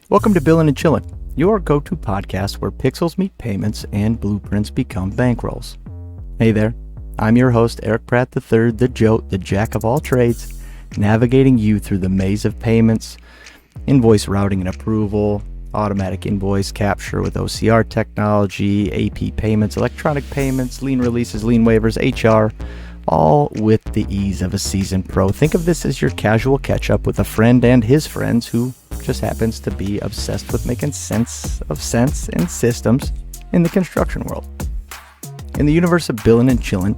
Welcome to Billin' and Chillin', your go-to podcast where pixels meet payments and blueprints become bankrolls. Hey there, I'm your host, Eric Pratt III, the Jote, the jack of all trades, navigating you through the maze of payments, invoice routing and approval, automatic invoice capture with OCR technology, AP payments, electronic payments, lien releases, lien waivers, HR, all with the ease of a seasoned pro. Think of this as your casual catch-up with a friend and his friends who just happens to be obsessed with making sense and systems in the construction world. In the universe of Billin' and Chillin',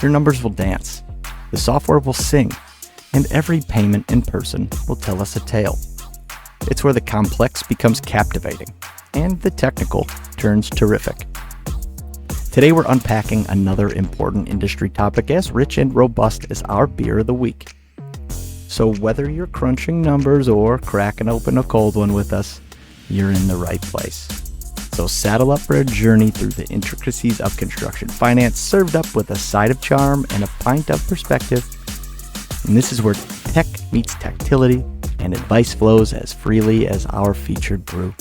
your numbers will dance, the software will sing, and every payment in person will tell us a tale. It's where the complex becomes captivating and the technical turns terrific. Today we're unpacking another important industry topic as rich and robust as our beer of the week. So whether you're crunching numbers or cracking open a cold one with us, you're in the right place. So saddle up for a journey through the intricacies of construction finance, served up with a side of charm and a pint of perspective. And this is where tech meets tactility and advice flows as freely as our featured brew.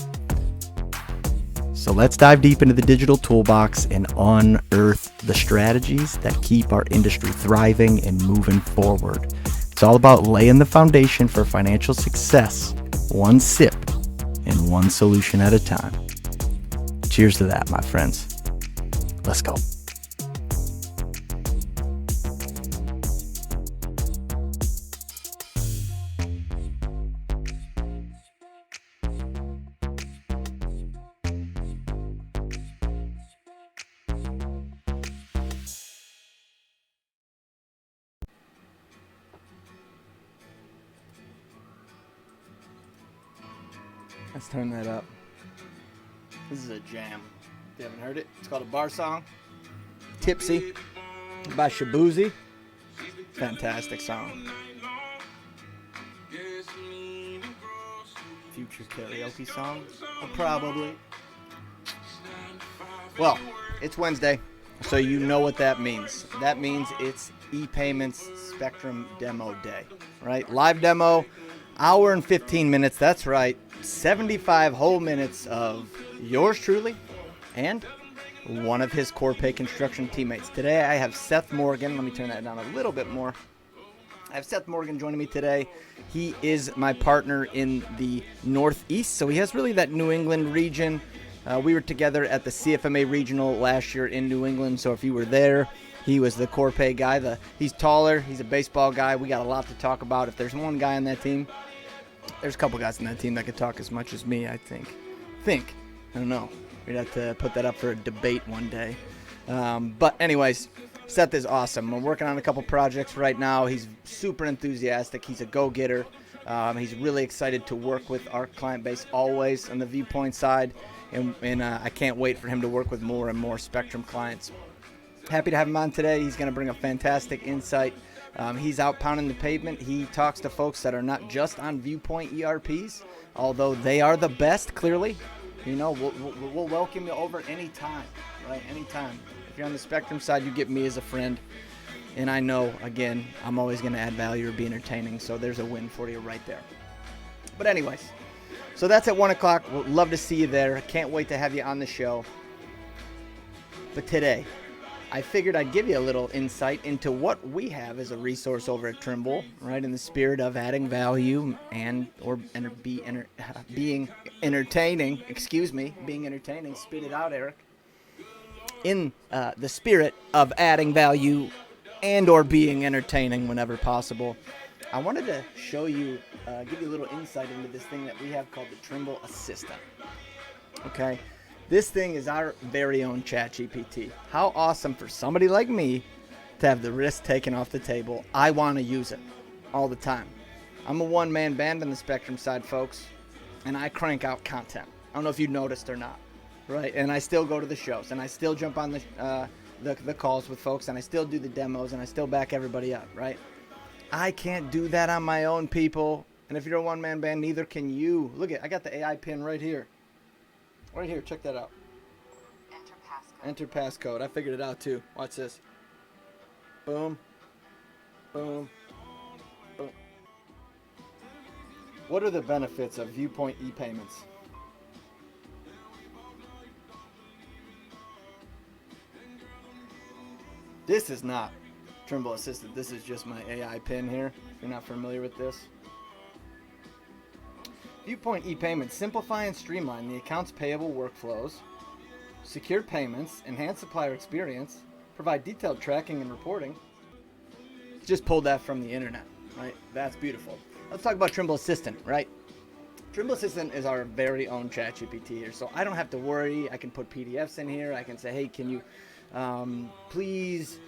So let's dive deep into the digital toolbox and unearth the strategies that keep our industry thriving and moving forward. It's all about laying the foundation for financial success, one sip and one solution at a time. Cheers to that, my friends. Let's go. Let's turn that up. This is a jam. If you haven't heard it, it's called a bar song. Tipsy by Shabuzi. Fantastic song. Future karaoke song? Well, probably. Well, it's Wednesday, so you know what that means. That means it's ePayments Spectrum Demo Day, right? Live demo, hour and 15 minutes, that's right. 75 whole minutes of yours truly and one of his Corpay construction teammates. Today I have Seth Morgan. Let me turn that down a little bit more. I have Seth Morgan joining me today. He is my partner in the Northeast, so he has really that New England region. We were together at the CFMA Regional last year in New England, so if you were there, he was the Corpay guy. He's taller. He's a baseball guy. We got a lot to talk about. If there's one guy on that team, there's a couple guys on that team that could talk as much as me, I think. I don't know. We'd have to put that up for a debate one day. But anyways, Seth is awesome. We're working on a couple projects right now. He's super enthusiastic. He's a go-getter. He's really excited to work with our client base always on the Viewpoint side. And I can't wait for him to work with more and more Spectrum clients. Happy to have him on today. He's going to bring a fantastic insight. He's out pounding the pavement. He talks to folks that are not just on Viewpoint ERPs, although they are the best, clearly. You know, we'll welcome you over anytime, right? Anytime. If you're on the Spectrum side, you get me as a friend. And I know, again, I'm always going to add value or be entertaining, so there's a win for you right there. But anyways, so that's at 1 o'clock. We'd love to see you there. I can't wait to have you on the show. But today, I figured I'd give you a little insight into what we have as a resource over at Trimble, right, in the spirit of adding value and being entertaining, being entertaining, spit it out, Eric, in the spirit of adding value and or being entertaining whenever possible. I wanted to show you, give you a little insight into this thing that we have called the Trimble Assistant, okay? This thing is our very own ChatGPT. How awesome for somebody like me to have the risk taken off the table. I want to use it all the time. I'm a one-man band on the Spectrum side, folks, and I crank out content. I don't know if you noticed or not, right? And I still go to the shows, and I still jump on the calls with folks, and I still do the demos, and I still back everybody up, right? I can't do that on my own, people. And if you're a one-man band, neither can you. Look I got the AI pin right here. Right here, check that out. Enter passcode. I figured it out too. Watch this. Boom. Boom. Boom. What are the benefits of Viewpoint e-payments? This is not Trimble assisted. This is just my AI pin here. If you're not familiar with this. Viewpoint e-payments simplify and streamline the accounts payable workflows, secure payments, enhance supplier experience, provide detailed tracking and reporting. Just pulled that from the internet, right? That's beautiful. Let's talk about Trimble Assistant, right? Trimble Assistant is our very own ChatGPT here, so I don't have to worry. I can put PDFs in here. I can say, hey, can you please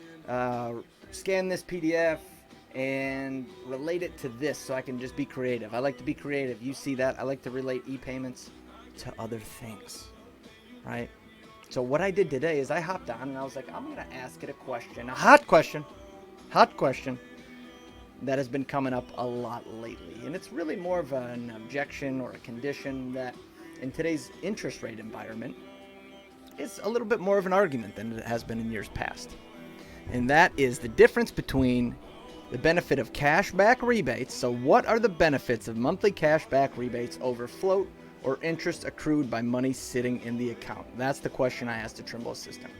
scan this PDF and relate it to this, so I can just be creative. I like to be creative. You see that? I like to relate e-payments to other things, right? So what I did today is I hopped on and I was like, I'm going to ask it a question, a hot question that has been coming up a lot lately. And it's really more of an objection or a condition that in today's interest rate environment is a little bit more of an argument than it has been in years past. And that is the difference between the benefit of cashback rebates. So what are the benefits of monthly cashback rebates over float or interest accrued by money sitting in the account? That's the question I asked the Trimble Assistant.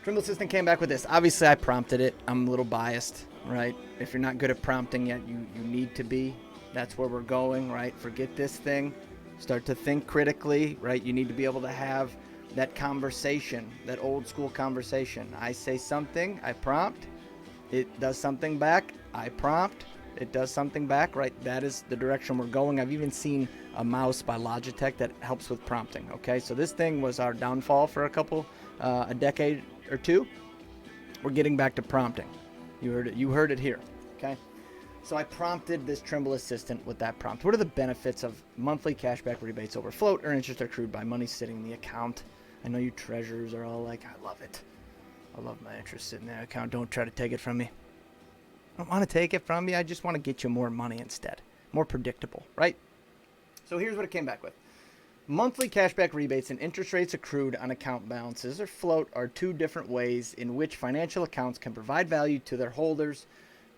Trimble Assistant came back with this. Obviously, I prompted it. I'm a little biased, right? If you're not good at prompting yet, you need to be. That's where we're going, right? Forget this thing. Start to think critically, right? You need to be able to have that conversation, that old school conversation. I say something, I prompt. It does something back, I prompt. It does something back, right? That is the direction we're going. I've even seen a mouse by Logitech that helps with prompting, okay? So this thing was our downfall for a decade or two. We're getting back to prompting. You heard it here, okay? So I prompted this Trimble Assistant with that prompt. What are the benefits of monthly cashback rebates over float or interest accrued by money sitting in the account? I know you treasurers are all like, I love it. I love my interest sitting in that account. Don't try to take it from me. I don't want to take it from you. I just want to get you more money instead. More predictable, right? So here's what it came back with. Monthly cashback rebates and interest rates accrued on account balances or float are two different ways in which financial accounts can provide value to their holders.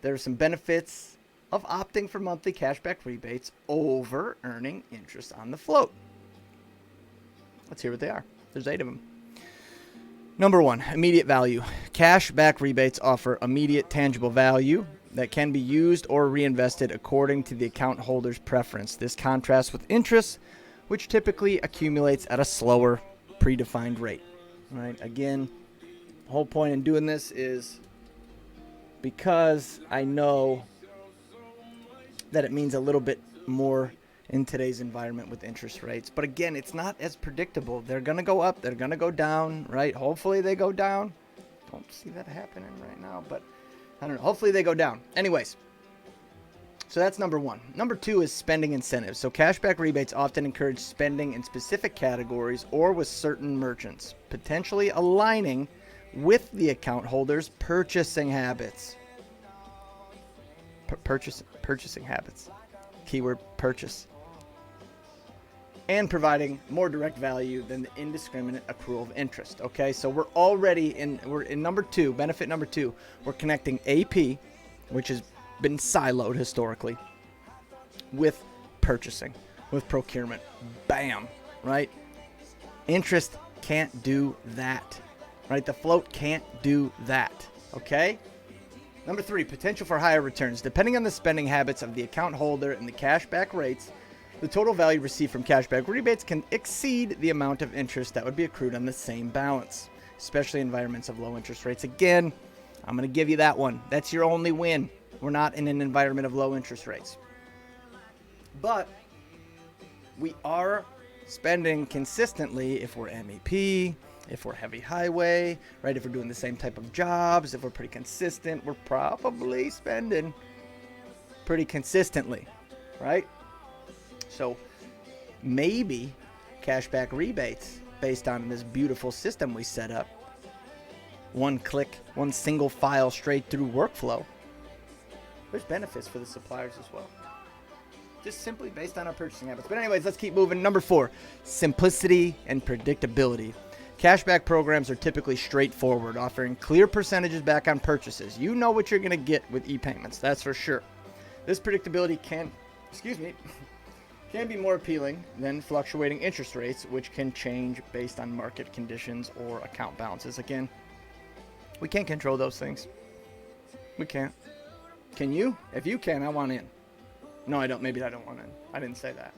There are some benefits of opting for monthly cashback rebates over earning interest on the float. Let's hear what they are. There's 8 of them. Number 1, immediate value. Cashback rebates offer immediate tangible value that can be used or reinvested according to the account holder's preference. This contrasts with interest, which typically accumulates at a slower, predefined rate. Right? Again, the whole point in doing this is because I know that it means a little bit more in today's environment with interest rates. But again, it's not as predictable. They're going to go up. They're going to go down, right? Hopefully they go down. Don't see that happening right now, but I don't know. Hopefully they go down. Anyways, so that's number 1. Number 2 is spending incentives. So cashback rebates often encourage spending in specific categories or with certain merchants, potentially aligning with the account holder's purchasing habits. Purchasing habits. Keyword purchase. And providing more direct value than the indiscriminate accrual of interest. Okay, so we're in number 2, benefit number 2. We're connecting AP, which has been siloed historically, with purchasing, with procurement. Bam, right? Interest can't do that, right? The float can't do that, okay? Number 3, potential for higher returns. Depending on the spending habits of the account holder and the cashback rates, the total value received from cashback rebates can exceed the amount of interest that would be accrued on the same balance, especially in environments of low interest rates. Again, I'm going to give you that one. That's your only win. We're not in an environment of low interest rates. But we are spending consistently if we're MEP, if we're heavy highway, right? If we're doing the same type of jobs, if we're pretty consistent, we're probably spending pretty consistently, right? So maybe cashback rebates based on this beautiful system we set up, one click, one single file straight through workflow, there's benefits for the suppliers as well. Just simply based on our purchasing habits. But anyways, let's keep moving. Number 4, simplicity and predictability. Cashback programs are typically straightforward, offering clear percentages back on purchases. You know what you're going to get with e-payments, that's for sure. This predictability can excuse me, can be more appealing than fluctuating interest rates, which can change based on market conditions or account balances. Again, we can't control those things. We can't. Can you? If you can, I want in. No, I don't. Maybe I don't want in. I didn't say that.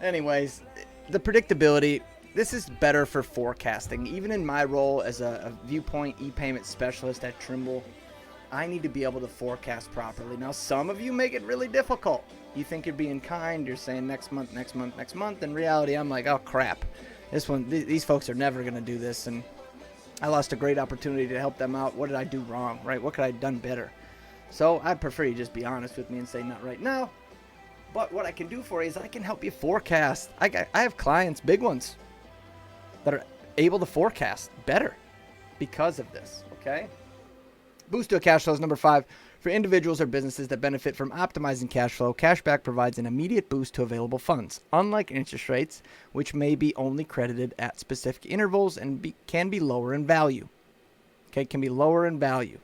Anyways, the predictability, this is better for forecasting. Even in my role as a viewpoint e-payment specialist at Trimble, I need to be able to forecast properly. Now, some of you make it really difficult. You think you're being kind. You're saying next month, next month, next month. In reality, I'm like, oh, crap. These folks are never going to do this. And I lost a great opportunity to help them out. What did I do wrong, right? What could I have done better? So I prefer you just be honest with me and say, not right now. But what I can do for you is I can help you forecast. I have clients, big ones, that are able to forecast better because of this, okay? Boost to cash flow is number 5. For individuals or businesses that benefit from optimizing cash flow, cashback provides an immediate boost to available funds. Unlike interest rates, which may be only credited at specific intervals and can be lower in value. Okay, can be lower in value.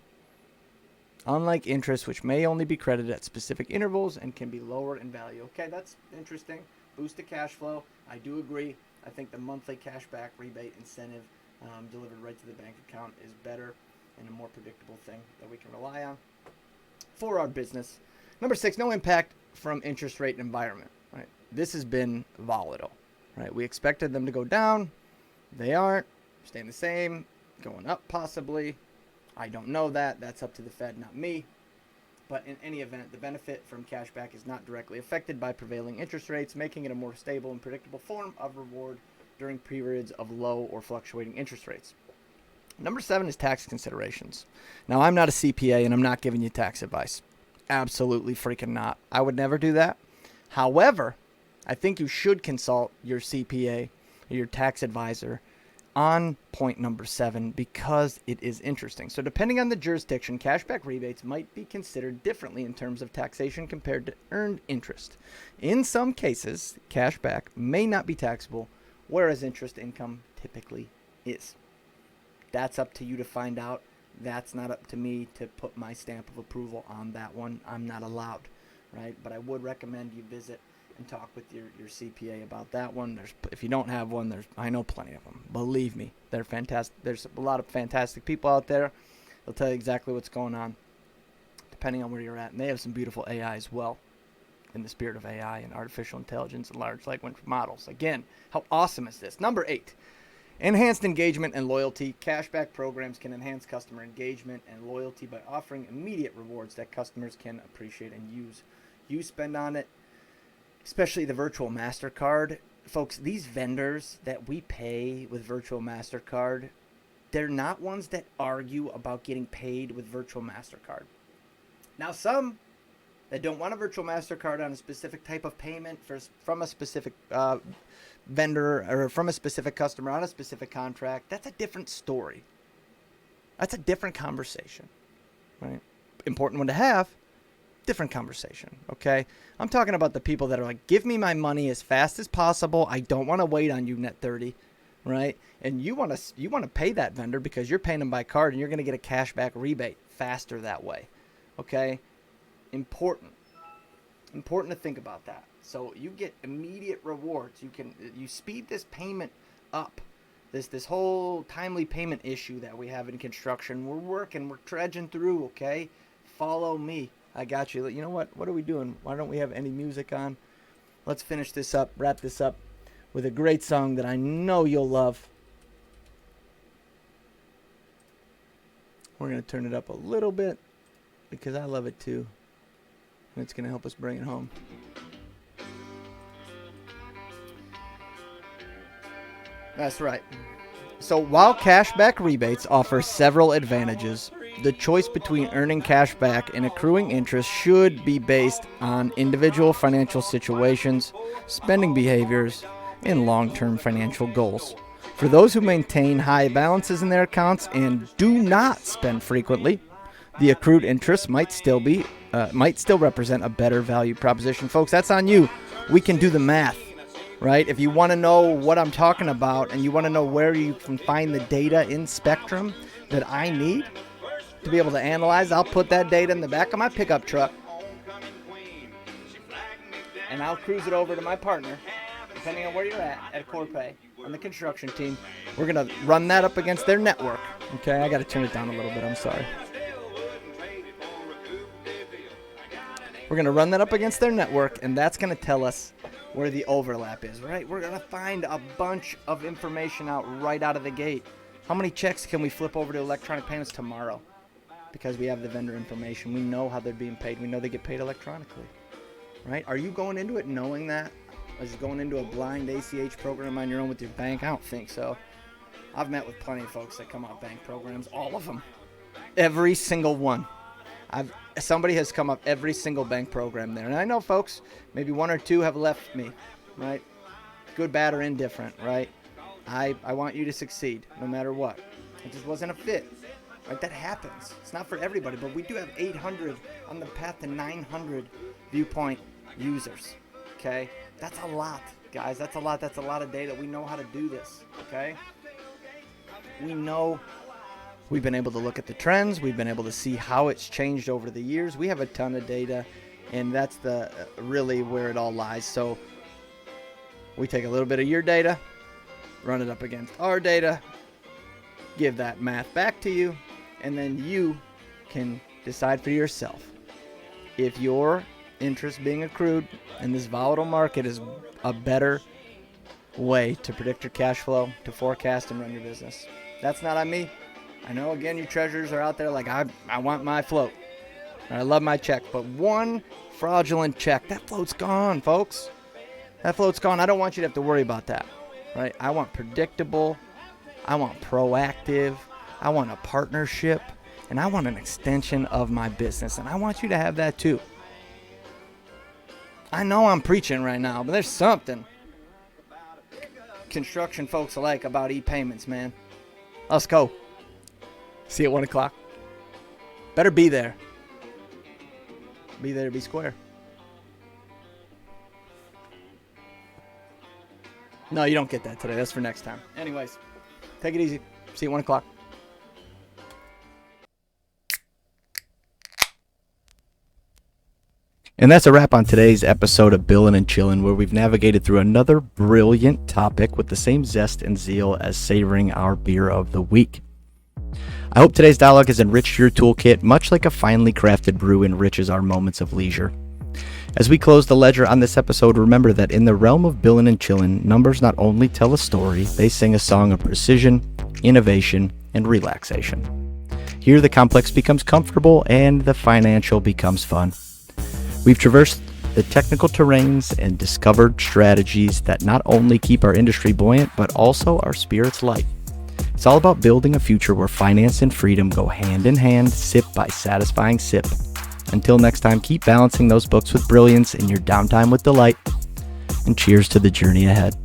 Unlike interest, which may only be credited at specific intervals and can be lower in value. Okay, that's interesting. Boost to cash flow. I do agree. I think the monthly cashback rebate incentive delivered right to the bank account is better and a more predictable thing that we can rely on for our business. Number 6, no impact from interest rate environment. Right, this has been volatile. Right, we expected them to go down. They aren't. Staying the same. Going up possibly. I don't know that. That's up to the Fed, not me. But in any event, the benefit from cashback is not directly affected by prevailing interest rates, making it a more stable and predictable form of reward during periods of low or fluctuating interest rates. Number 7 is tax considerations. Now, I'm not a CPA and I'm not giving you tax advice. Absolutely freaking not. I would never do that. However, I think you should consult your CPA or your tax advisor on point number 7 because it is interesting. So depending on the jurisdiction, cashback rebates might be considered differently in terms of taxation compared to earned interest. In some cases, cashback may not be taxable, whereas interest income typically is. That's up to you to find out. That's not up to me to put my stamp of approval on that one. I'm not allowed, right? But I would recommend you visit and talk with your CPA about that one. If you don't have one, I know plenty of them. Believe me, they're fantastic. There's a lot of fantastic people out there. They'll tell you exactly what's going on, depending on where you're at. And they have some beautiful AI as well, in the spirit of AI and artificial intelligence and large language models. Again, how awesome is this? Number 8, enhanced engagement and loyalty. Cashback programs can enhance customer engagement and loyalty by offering immediate rewards that customers can appreciate and use. You spend on it, especially the virtual MasterCard. Folks, these vendors that we pay with virtual MasterCard, they're not ones that argue about getting paid with virtual MasterCard. Now, some that don't want a virtual MasterCard on a specific type of payment from a specific vendor or from a specific customer on a specific contract, that's a different story. That's a different conversation, right? Important one to have. Different conversation, okay? I'm talking about the people that are like, give me my money as fast as possible. I don't want to wait on you net 30, right? And you want to pay that vendor because you're paying them by card and you're going to get a cashback rebate faster that way, okay? Important to think about that. So you get immediate rewards. You speed this payment up. This whole timely payment issue that we have in construction, we're trudging through, okay? Follow me. I got you. You know what? What are we doing? Why don't we have any music on? Let's finish this up, wrap this up with a great song that I know you'll love. We're going to turn it up a little bit because I love it too. And it's going to help us bring it home. That's right. So while cashback rebates offer several advantages, the choice between earning cash back and accruing interest should be based on individual financial situations, spending behaviors, and long-term financial goals. For those who maintain high balances in their accounts and do not spend frequently, the accrued interest might still represent a better value proposition. Folks, that's on you. We can do the math, right? If you want to know what I'm talking about and you want to know where you can find the data in Spectrum that I need to be able to analyze, I'll put that data in the back of my pickup truck. and I'll cruise it over to my partner, depending on where you're at Corpay, on the construction team. We're going to run that up against their network. Okay, I got to turn it down a little bit. I'm sorry. We're going to run that up against their network, and that's going to tell us where the overlap is, right? We're going to find a bunch of information out right out of the gate. How many checks can we flip over to electronic payments tomorrow? Because we have the vendor information. We know how they're being paid. We know they get paid electronically, right? Are you going into it knowing that? Or just going into a blind ACH program on your own with your bank? I don't think so. I've met with plenty of folks that come out bank programs, all of them. Every single one. Somebody has come up every single bank program there. And I know folks, maybe one or two have left me, right? Good, bad, or indifferent, right? I want you to succeed no matter what. It just wasn't a fit. Right? That happens. It's not for everybody, but we do have 800 on the path to 900 Viewpoint users. Okay? That's a lot, guys. That's a lot. That's a lot of data. We know how to do this. Okay? We know. We've been able to look at the trends. We've been able to see how it's changed over the years. We have a ton of data, and that's the really where it all lies. So we take a little bit of your data, run it up against our data, give that math back to you, and then you can decide for yourself if your interest being accrued in this volatile market is a better way to predict your cash flow, to forecast and run your business. That's not on me. I know, again, you treasurers are out there like, I want my float. I love my check. But one fraudulent check, that float's gone, folks. That float's gone. I don't want you to have to worry about that, right? I want predictable. I want proactive. I want a partnership. And I want an extension of my business. And I want you to have that too. I know I'm preaching right now, but there's something construction folks alike about e-payments, man. Let's go. See you at 1 o'clock. Better be there. Be there to be square. No, you don't get that today. That's for next time. Anyways, take it easy. See you at 1 o'clock. And that's a wrap on today's episode of Billin' and Chillin', where we've navigated through another brilliant topic with the same zest and zeal as savoring our beer of the week. I hope today's dialogue has enriched your toolkit, much like a finely crafted brew enriches our moments of leisure. As we close the ledger on this episode, remember that in the realm of Billin' and Chillin', numbers not only tell a story, they sing a song of precision, innovation, and relaxation. Here the complex becomes comfortable and the financial becomes fun. We've traversed the technical terrains and discovered strategies that not only keep our industry buoyant, but also our spirits light. It's all about building a future where finance and freedom go hand in hand, sip by satisfying sip. Until next time, keep balancing those books with brilliance and your downtime with delight. And cheers to the journey ahead.